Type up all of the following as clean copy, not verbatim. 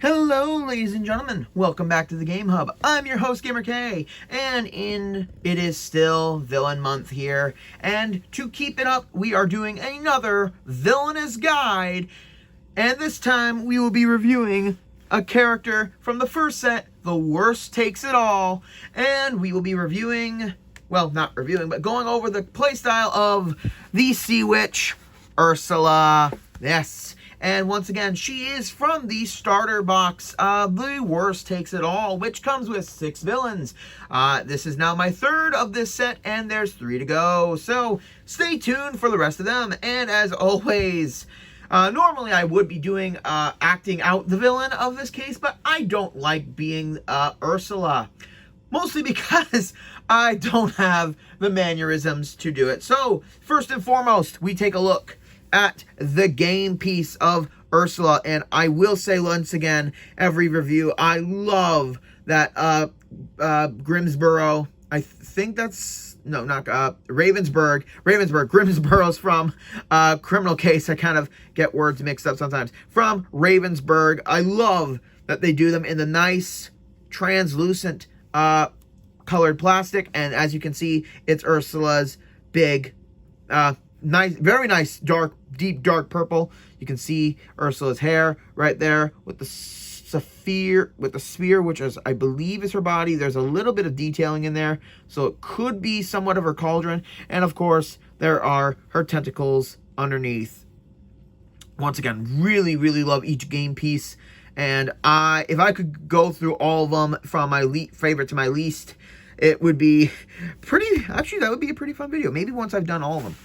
Hello, ladies and gentlemen. Welcome back to the Game Hub. I'm your host, GamerK, and it is still Villain Month here. And to keep it up, we are doing another Villainous guide. And this time, we will be reviewing a character from the first set, The Worst Takes It All. And we will be reviewing, well, not reviewing, but going over the playstyle of the Sea Witch, Ursula. Yes. And once again, she is from the starter box of The Worst Takes It All, which comes with 6 villains. This is now my third of this set, and there's 3 to go. So stay tuned for the rest of them. And as always, normally I would be doing acting out the villain of this case, but I don't like being Ursula. Mostly because I don't have the mannerisms to do it. So first and foremost, we take a look at the game piece of Ursula, and I will say once again, every review, I love that Grimsborough, I think that's, no, not, Grimsborough's from Criminal Case. I kind of get words mixed up sometimes. From Ravensburg. I love that they do them in the nice, translucent, colored plastic, and as you can see, it's Ursula's big, nice, very nice, deep dark purple. You can see Ursula's hair right there with the sphere, which is, I believe, is her body. There's a little bit of detailing in there, so it could be somewhat of her cauldron. And of course, there are her tentacles underneath. Once again, really, really love each game piece. And if I could go through all of them from my favorite to my least, it would be actually, that would be a pretty fun video. Maybe once I've done all of them.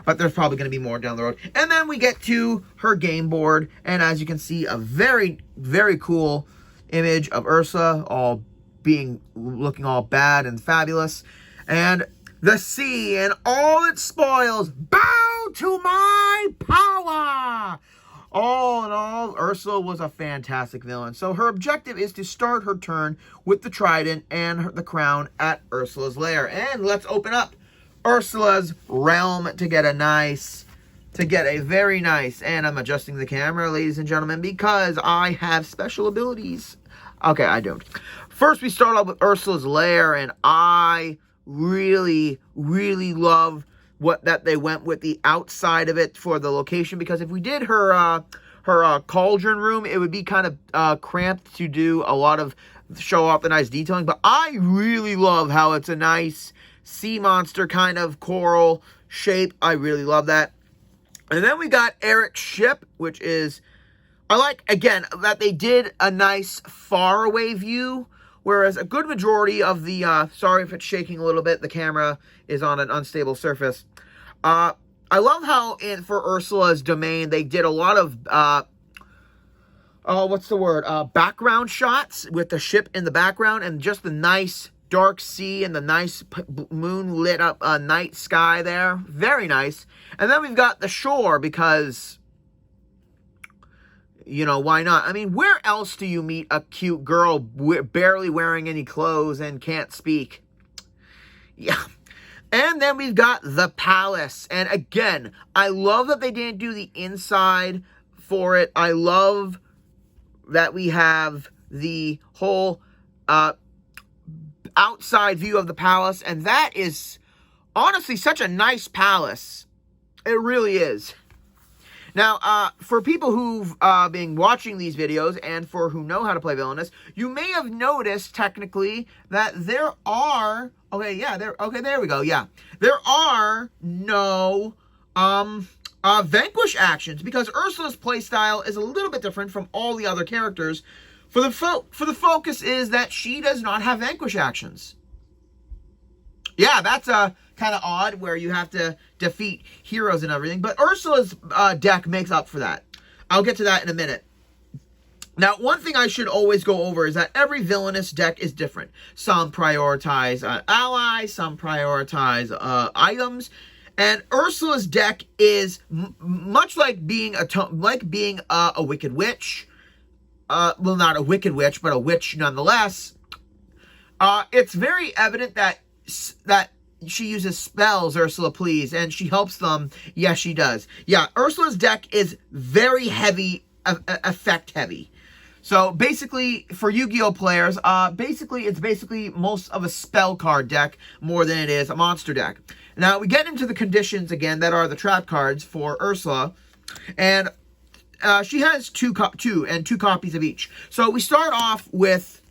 But there's probably going to be more down the road. And then we get to her game board. And as you can see, a very, very cool image of Ursula looking all bad and fabulous. And the sea and all its spoils bow to my power. All in all, Ursula was a fantastic villain. So her objective is to start her turn with the Triton and the crown at Ursula's lair. And let's open up Ursula's realm to get a very nice, and I'm adjusting the camera, ladies and gentlemen, because I have special abilities. Okay, I don't. First, we start off with Ursula's lair, and I really, really love that they went with the outside of it for the location, because if we did her cauldron room, it would be kind of cramped to do a lot of show off the nice detailing, but I really love how it's a nice sea monster kind of coral shape. I really love that. And then we got Eric's ship, which is, I like, again, that they did a nice far away view, whereas a good majority of the, sorry if it's shaking a little bit, the camera is on an unstable surface. I love how for Ursula's domain, they did a lot of, background shots with the ship in the background and just the nice dark sea and the nice moon lit up night sky there. Very nice. And then we've got the shore because, you know, why not? I mean, where else do you meet a cute girl barely wearing any clothes and can't speak? Yeah. And then we've got the palace. And again, I love that they didn't do the inside for it. I love that we have the whole outside view of the palace, and that is honestly such a nice palace. It really is. Now, for people who've been watching these videos and for who know how to play Villainous, you may have noticed technically that there are there we go. Yeah, there are no vanquish actions, because Ursula's playstyle is a little bit different from all the other characters. For the focus is that she does not have vanquish actions. Yeah, that's kind of odd where you have to defeat heroes and everything. But Ursula's deck makes up for that. I'll get to that in a minute. Now, one thing I should always go over is that every Villainous deck is different. Some prioritize allies, some prioritize items. And Ursula's deck is much like being a Wicked Witch. Well, not a Wicked Witch, but a witch nonetheless. It's very evident that she uses spells, Ursula, please, and she helps them. Yes, she does. Yeah, Ursula's deck is very heavy, effect heavy. So basically, for Yu-Gi-Oh players, it's basically most of a spell card deck more than it is a monster deck. Now, we get into the conditions again that are the trap cards for Ursula, and she has two copies of each. So we start off with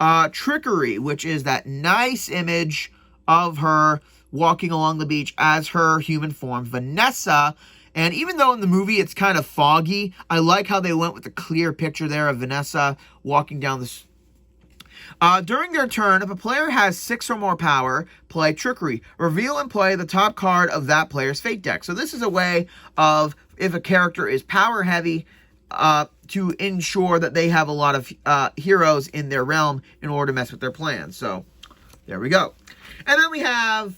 Trickery, which is that nice image of her walking along the beach as her human form, Vanessa. And even though in the movie it's kind of foggy, I like how they went with the clear picture there of Vanessa walking down this. During their turn, if a player has 6 or more power, play Trickery. Reveal and play the top card of that player's fate deck. So this is a way of, if a character is power heavy, to ensure that they have a lot of heroes in their realm in order to mess with their plans. So there we go. And then we have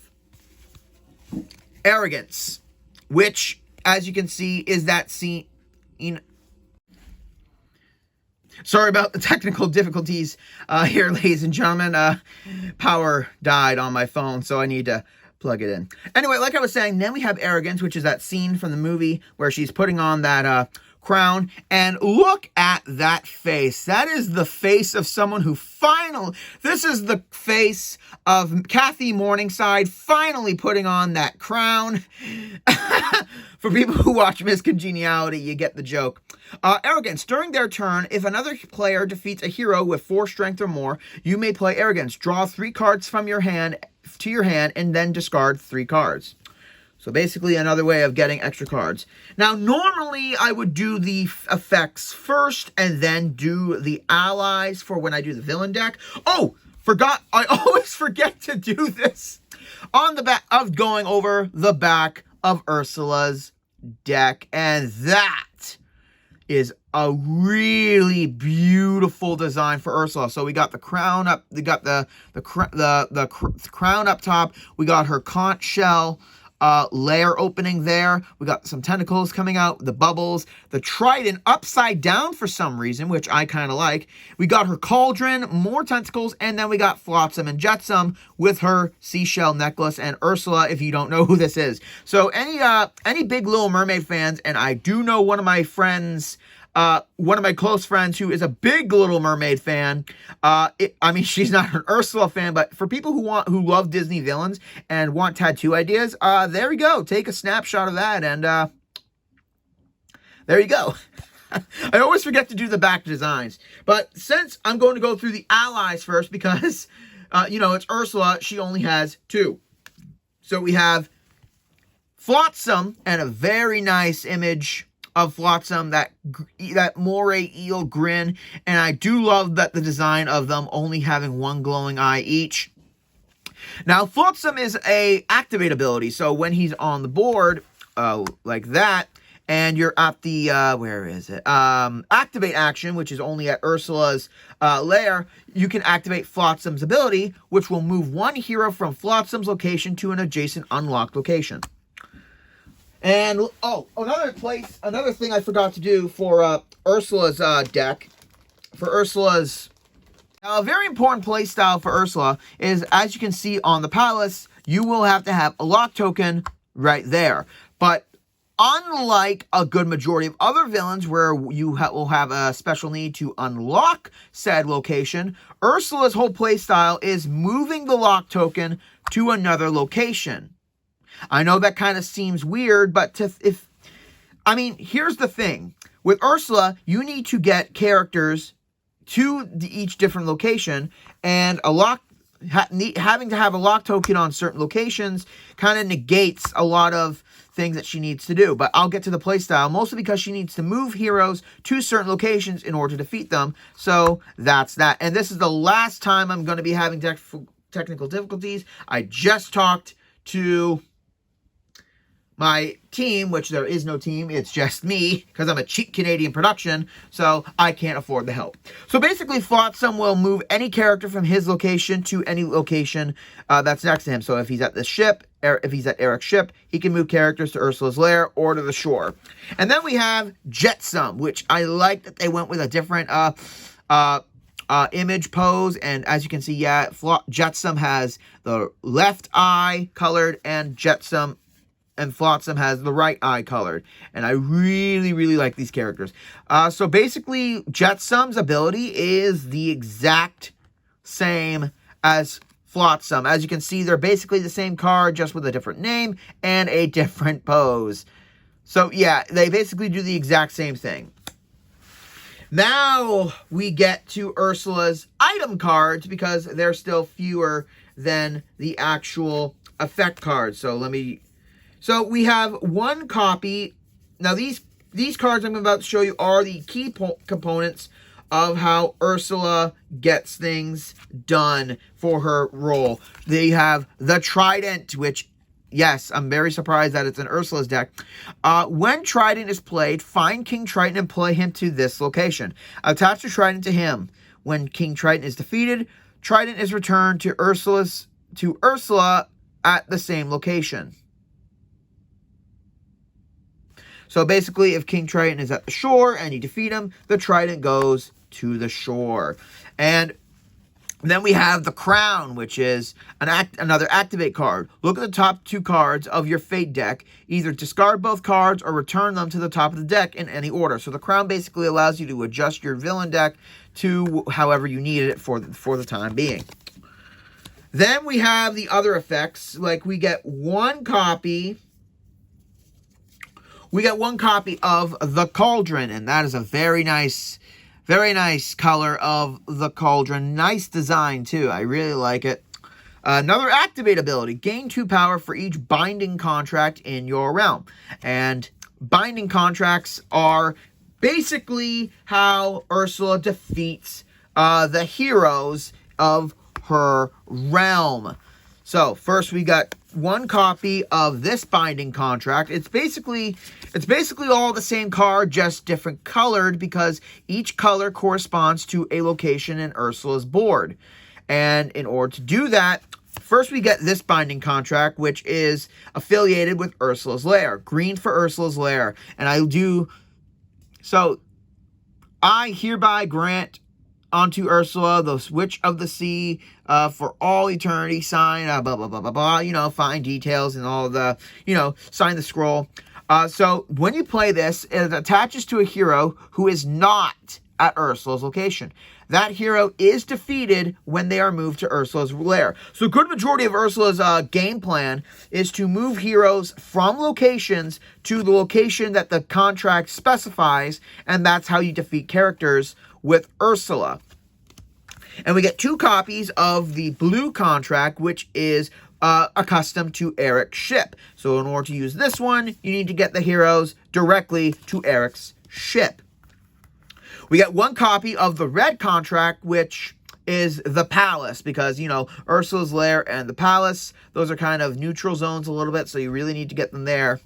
Arrogance, which, as you can see, is that scene. Sorry about the technical difficulties here, ladies and gentlemen. Power died on my phone, so I need to plug it in. Anyway, like I was saying, then we have Arrogance, which is that scene from the movie where she's putting on that crown. And look at that face. That is the face of someone who this is the face of Kathy Morningside finally putting on that crown. For people who watch Miss Congeniality, you get the joke. Arrogance. During their turn, if another player defeats a hero with 4 strength or more, you may play Arrogance. Draw 3 cards from your hand to your hand and then discard 3 cards. So basically another way of getting extra cards. Now, normally I would do the effects first and then do the allies for when I do the villain deck. Oh, forgot. I always forget to do this on the back of going over the back of Ursula's deck. And that is a really beautiful design for Ursula. So we got the crown up, we got the crown up top. We got her conch shell layer opening there. We got some tentacles coming out, the bubbles, the Triton upside down for some reason, which I kind of like. We got her cauldron, more tentacles, and then we got Flotsam and Jetsam with her seashell necklace, and Ursula, if you don't know who this is. So any big Little Mermaid fans, and I do know one of my friends, one of my close friends who is a big Little Mermaid fan. I mean, she's not an Ursula fan, but for people who love Disney villains and want tattoo ideas, there we go. Take a snapshot of that, and there you go. I always forget to do the back designs, but since I'm going to go through the allies first, because it's Ursula, she only has 2. So we have Flotsam, and a very nice image of Flotsam, that moray eel grin, and I do love that the design of them only having 1 glowing eye each. Now, Flotsam is a activate ability, so when he's on the board, like that, and you're at the, activate action, which is only at Ursula's lair, you can activate Flotsam's ability, which will move 1 hero from Flotsam's location to an adjacent unlocked location. And, another thing I forgot to do for Ursula's deck, a very important play style for Ursula is, as you can see on the palace, you will have to have a lock token right there. But unlike a good majority of other villains where you will have a special need to unlock said location, Ursula's whole play style is moving the lock token to another location. I know that kind of seems weird, but here's the thing. With Ursula, you need to get characters to each different location, and having to have a lock token on certain locations kind of negates a lot of things that she needs to do. But I'll get to the playstyle, mostly because she needs to move heroes to certain locations in order to defeat them. So that's that. And this is the last time I'm going to be having technical difficulties. I just talked to my team, which there is no team, it's just me, because I'm a cheap Canadian production, so I can't afford the help. So basically, Flotsam will move any character from his location to any location that's next to him. So if he's at the ship, if he's at Eric's ship, he can move characters to Ursula's lair or to the shore. And then we have Jetsum, which I like that they went with a different image pose, and as you can see, Jetsum has the left eye colored, and Jetsum and Flotsam has the right eye colored. And I really, really like these characters. So basically, Jetsum's ability is the exact same as Flotsam. As you can see, they're basically the same card, just with a different name and a different pose. So yeah, they basically do the exact same thing. Now we get to Ursula's item cards, because they're still fewer than the actual effect cards. So we have one copy. Now these cards I'm about to show you are the key components of how Ursula gets things done for her role. They have the Trident, which, yes, I'm very surprised that it's in Ursula's deck. When Triton is played, find King Triton and play him to this location. Attach the Triton to him. When King Triton is defeated, Triton is returned to Ursula at the same location. So basically, if King Triton is at the shore and you defeat him, the Trident goes to the shore. And then we have the Crown, which is another activate card. Look at the top 2 cards of your Fate deck. Either discard both cards or return them to the top of the deck in any order. So the Crown basically allows you to adjust your villain deck to however you need it for the time being. Then we have the other effects. Like we get one copy of the Cauldron, and that is a very nice color of the Cauldron. Nice design, too. I really like it. Another activate ability. Gain 2 power for each binding contract in your realm. And binding contracts are basically how Ursula defeats the heroes of her realm. So, first we got one copy of this binding contract. It's basically all the same card, just different colored, because each color corresponds to a location in Ursula's board. And in order to do that, first we get this binding contract, which is affiliated with Ursula's lair. Green for Ursula's lair. And I hereby grant onto Ursula the Witch of the Sea for all eternity, sign, blah, blah, blah, blah, blah, find details and all the, sign the scroll. So when you play this, it attaches to a hero who is not at Ursula's location. That hero is defeated when they are moved to Ursula's lair. So a good majority of Ursula's game plan is to move heroes from locations to the location that the contract specifies, and that's how you defeat characters with Ursula. And we get 2 copies of the blue contract, which is accustomed to Eric's ship. So in order to use this one, you need to get the heroes directly to Eric's ship. We get 1 copy of the red contract, which is the palace, because, Ursula's lair and the palace, those are kind of neutral zones a little bit, so you really need to get them there.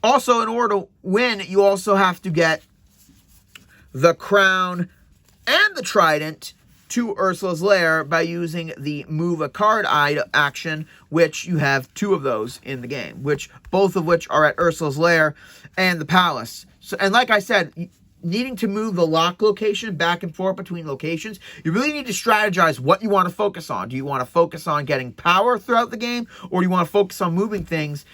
Also, in order to win, you also have to get the crown and the trident to Ursula's lair by using the move a card action, which you have 2 of those in the game, both of which are at Ursula's lair and the palace. So, and like I said, needing to move the lock location back and forth between locations, you really need to strategize what you want to focus on. Do you want to focus on getting power throughout the game, or do you want to focus on moving things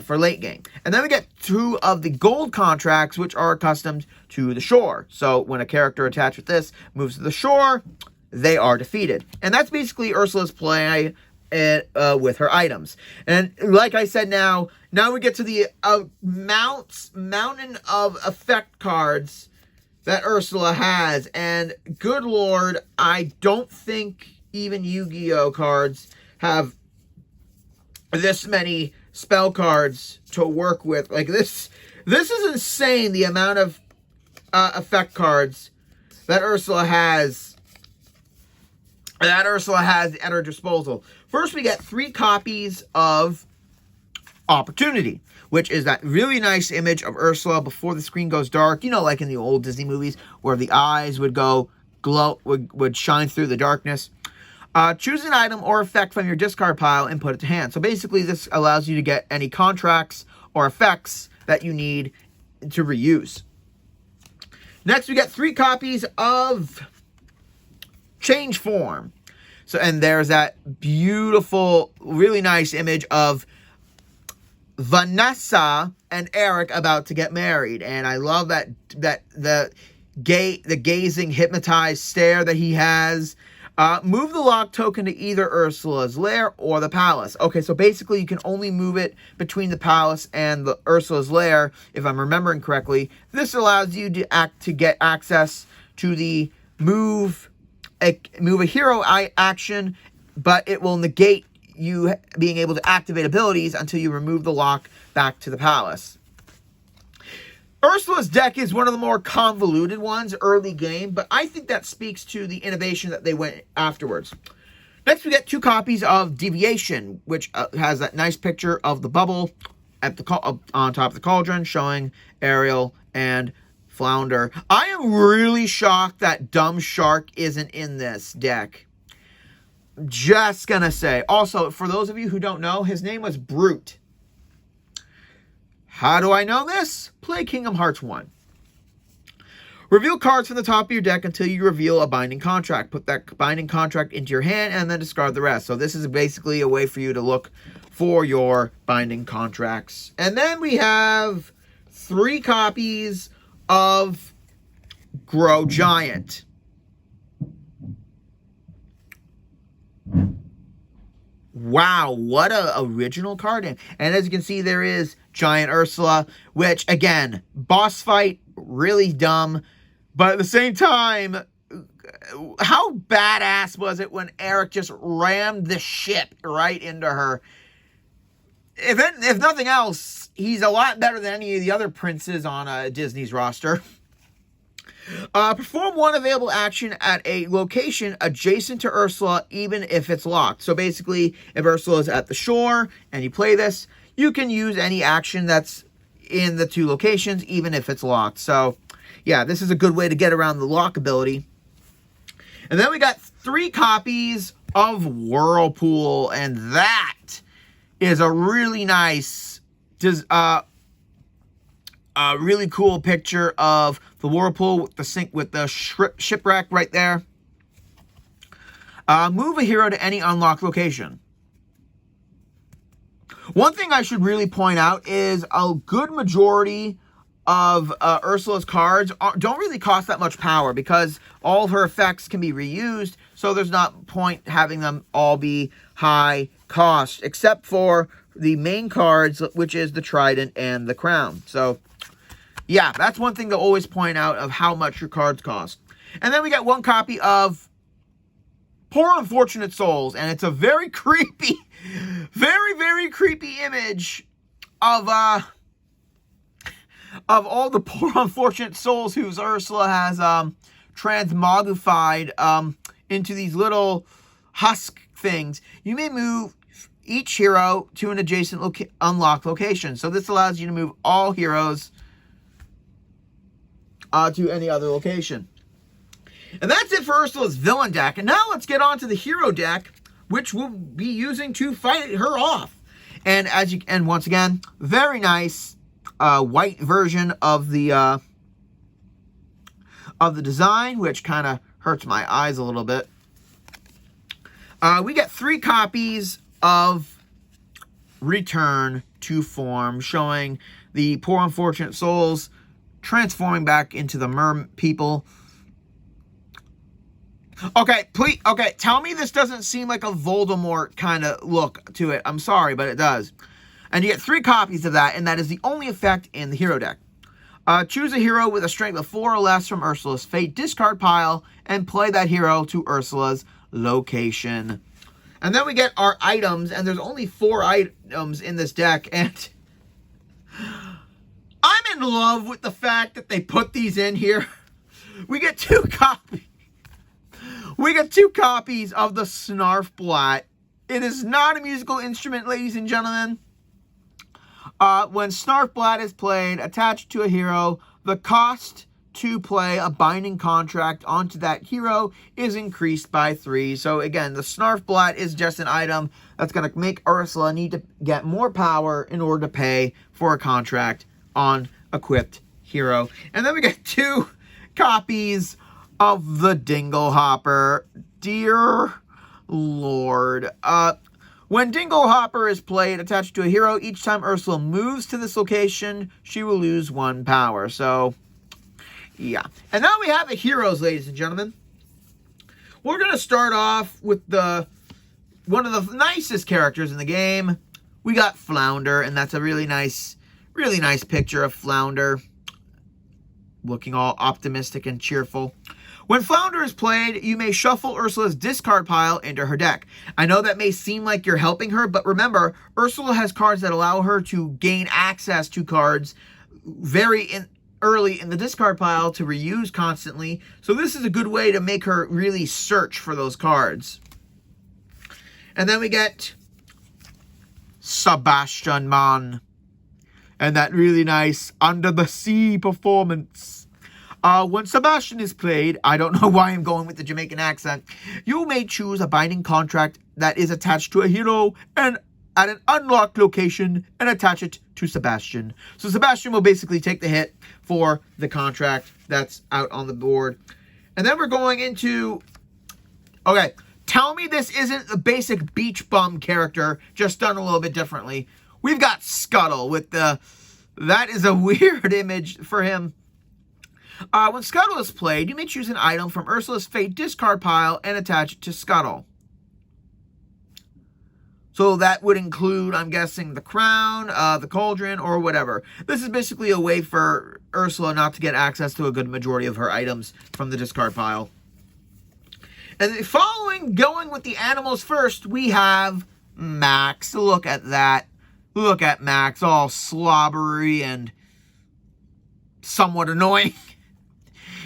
for late game? And then we get 2 of the gold contracts, which are accustomed to the shore. So when a character attached with this moves to the shore, they are defeated. And that's basically Ursula's play with her items. And like I said, now we get to the mountain of effect cards that Ursula has. And good lord, I don't think even Yu-Gi-Oh cards have this many spell cards to work with. Like this is insane, the amount of effect cards that Ursula has at her disposal. First, we get 3 copies of Opportunity, which is that really nice image of Ursula before the screen goes dark. Like in the old Disney movies where the eyes would go glow, would shine through the darkness. Choose an item or effect from your discard pile and put it to hand. So basically, this allows you to get any contracts or effects that you need to reuse. Next, we get 3 copies of Change Form. So, and there's that beautiful, really nice image of Vanessa and Eric about to get married, and I love that the gazing hypnotized stare that he has. Move the lock token to either Ursula's lair or the palace. Okay, so basically you can only move it between the palace and the Ursula's lair, if I'm remembering correctly. This allows you to get access to the move a hero action, but it will negate you being able to activate abilities until you remove the lock back to the palace. Ursula's deck is one of the more convoluted ones early game, but I think that speaks to the innovation that they went afterwards. Next, we get 2 copies of Deviation, which has that nice picture of the bubble at the on top of the cauldron showing Ariel and Flounder. I am really shocked that Dumb Shark isn't in this deck. Just gonna say. Also, for those of you who don't know, his name was Brute. How do I know this? Play Kingdom Hearts 1. Reveal cards from the top of your deck until you reveal a binding contract. Put that binding contract into your hand and then discard the rest. So this is basically a way for you to look for your binding contracts. And then we have 3 copies of Grow Giant. Wow, what a original card. And as you can see, there is Giant Ursula, which, again, boss fight, really dumb. But at the same time, how badass was it when Eric just rammed the ship right into her? If nothing else, he's a lot better than any of the other princes on Disney's roster. Perform 1 available action at a location adjacent to Ursula, even if it's locked. So basically, if Ursula is at the shore and you play this, you can use any action that's in the 2 locations, even if it's locked. So, yeah, this is a good way to get around the lock ability. And then we got 3 copies of Whirlpool, and that is a really nice, really cool picture of the Whirlpool with the shipwreck right there. Move a hero to any unlocked location. One thing I should really point out is a good majority of Ursula's cards don't really cost that much power because all of her effects can be reused, so there's not point having them all be high cost, except for the main cards, which is the Triton and the Crown. So, yeah, that's one thing to always point out of how much your cards cost. And then we got 1 copy of Poor Unfortunate Souls, and it's a very creepy, very, very creepy image of all the poor unfortunate souls whose Ursula has transmogrified into these little husk things. You may move each hero to an adjacent unlocked location. So this allows you to move all heroes to any other location. And that's it for Ursula's villain deck. And now let's get on to the hero deck, which we'll be using to fight her off. And once again, very nice white version of the design, which kind of hurts my eyes a little bit. We get 3 copies of Return to Form, showing the poor unfortunate souls transforming back into the mer people. Okay, please, okay, tell me this doesn't seem like a Voldemort kind of look to it. I'm sorry, but it does. And you get 3 copies of that, and that is the only effect in the hero deck. Choose a hero with a strength of 4 or less from Ursula's fate, discard pile, and play that hero to Ursula's location. And then we get our items, and there's only 4 items in this deck, and I'm in love with the fact that they put these in here. We get 2 copies. We get 2 copies of the Snarfblat. It is not a musical instrument, ladies and gentlemen. When Snarfblat is played, attached to a hero, the cost to play a binding contract onto that hero is increased by 3. So again, the Snarfblat is just an item that's going to make Ursula need to get more power in order to pay for a contract on equipped hero. And then we get 2 copies of the Dingohopper. Dear Lord. When Dingohopper is played attached to a hero, each time Ursula moves to this location, she will lose 1 power. So, yeah. And now we have the heroes, ladies and gentlemen. We're going to start off with one of the nicest characters in the game. We got Flounder, and that's a really nice picture of Flounder, looking all optimistic and cheerful. When Flounder is played, you may shuffle Ursula's discard pile into her deck. I know that may seem like you're helping her, but remember, Ursula has cards that allow her to gain access to cards early in the discard pile to reuse constantly. So this is a good way to make her really search for those cards. And then we get Sebastian Man, and that really nice Under the Sea performance. When Sebastian is played, I don't know why I'm going with the Jamaican accent, you may choose a binding contract that is attached to a hero and at an unlocked location and attach it to Sebastian. So Sebastian will basically take the hit for the contract that's out on the board. And then we're going into... Okay, tell me this isn't the basic beach bum character, just done a little bit differently. We've got Scuttle with the... That is a weird image for him. When Scuttle is played, you may choose an item from Ursula's Fate discard pile and attach it to Scuttle. So that would include, I'm guessing, the crown, the cauldron, or whatever. This is basically a way for Ursula not to get access to a good majority of her items from the discard pile. And going with the animals first, we have Max. Look at that. Look at Max, all slobbery and somewhat annoying.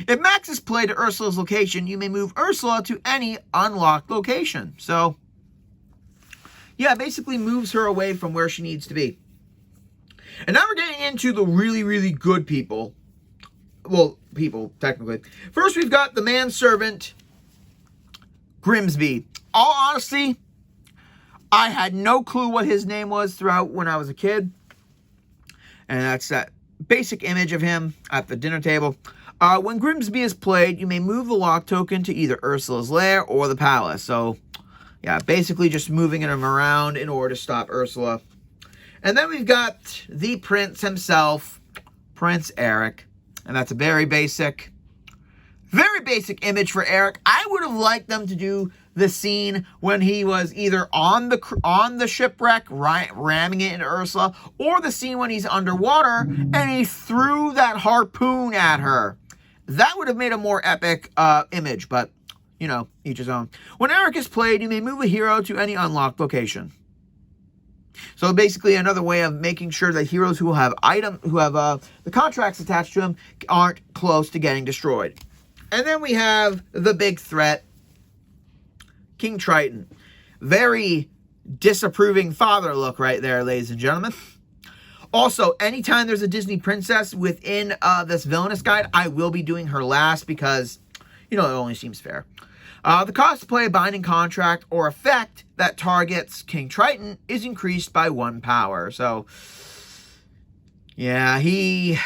If Max is played at Ursula's location, you may move Ursula to any unlocked location. So, yeah, basically moves her away from where she needs to be. And now we're getting into the really, really good people. Well, people, technically. First, we've got the manservant, Grimsby. All honesty, I had no clue what his name was throughout when I was a kid. And that's that basic image of him at the dinner table. When Grimsby is played, you may move the lock token to either Ursula's lair or the palace. So, yeah, basically just moving him around in order to stop Ursula. And then we've got the prince himself, Prince Eric. And that's a very basic image for Eric. I would have liked them to do the scene when he was either on the shipwreck, ramming it into Ursula, or the scene when he's underwater and he threw that harpoon at her. That would have made a more epic image, but, you know, each his own. When Eric is played, you may move a hero to any unlocked location. So basically another way of making sure that heroes who have the contracts attached to them aren't close to getting destroyed. And then we have the big threat, King Triton. Very disapproving father look right there, ladies and gentlemen. Also, anytime there's a Disney princess within this Villainous guide, I will be doing her last because, you know, it only seems fair. The cost to play a binding contract or effect that targets King Triton is increased by 1 power. So, yeah, he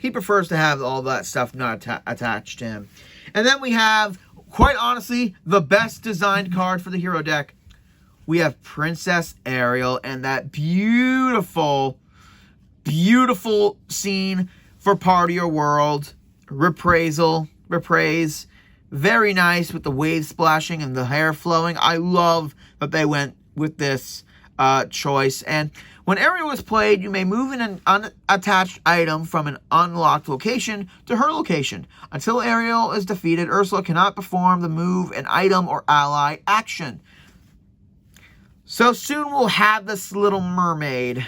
prefers to have all that stuff not attached to him. And then we have, quite honestly, the best designed card for the hero deck. We have Princess Ariel and that beautiful scene for Party or World. Reprise. Very nice with the waves splashing and the hair flowing. I love that they went with this choice. And when Ariel is played, you may move an unattached item from an unlocked location to her location. Until Ariel is defeated, Ursula cannot perform the move, an item, or ally action. So soon we'll have this little mermaid.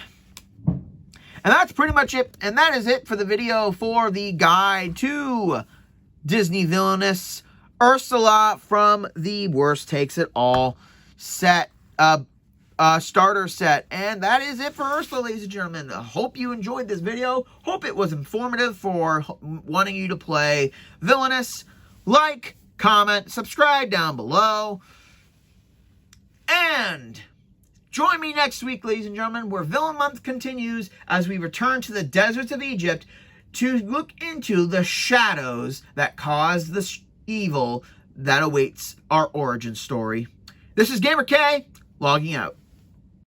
And that's pretty much it. And that is it for the video for the guide to Disney Villainous Ursula from the Worst Takes It All set, starter set. And that is it for Ursula, ladies and gentlemen. I hope you enjoyed this video. Hope it was informative for wanting you to play Villainous. Like, comment, subscribe down below. And join me next week, ladies and gentlemen, where Villain Month continues as we return to the deserts of Egypt to look into the shadows that caused the evil that awaits our origin story. This is GamerK, logging out.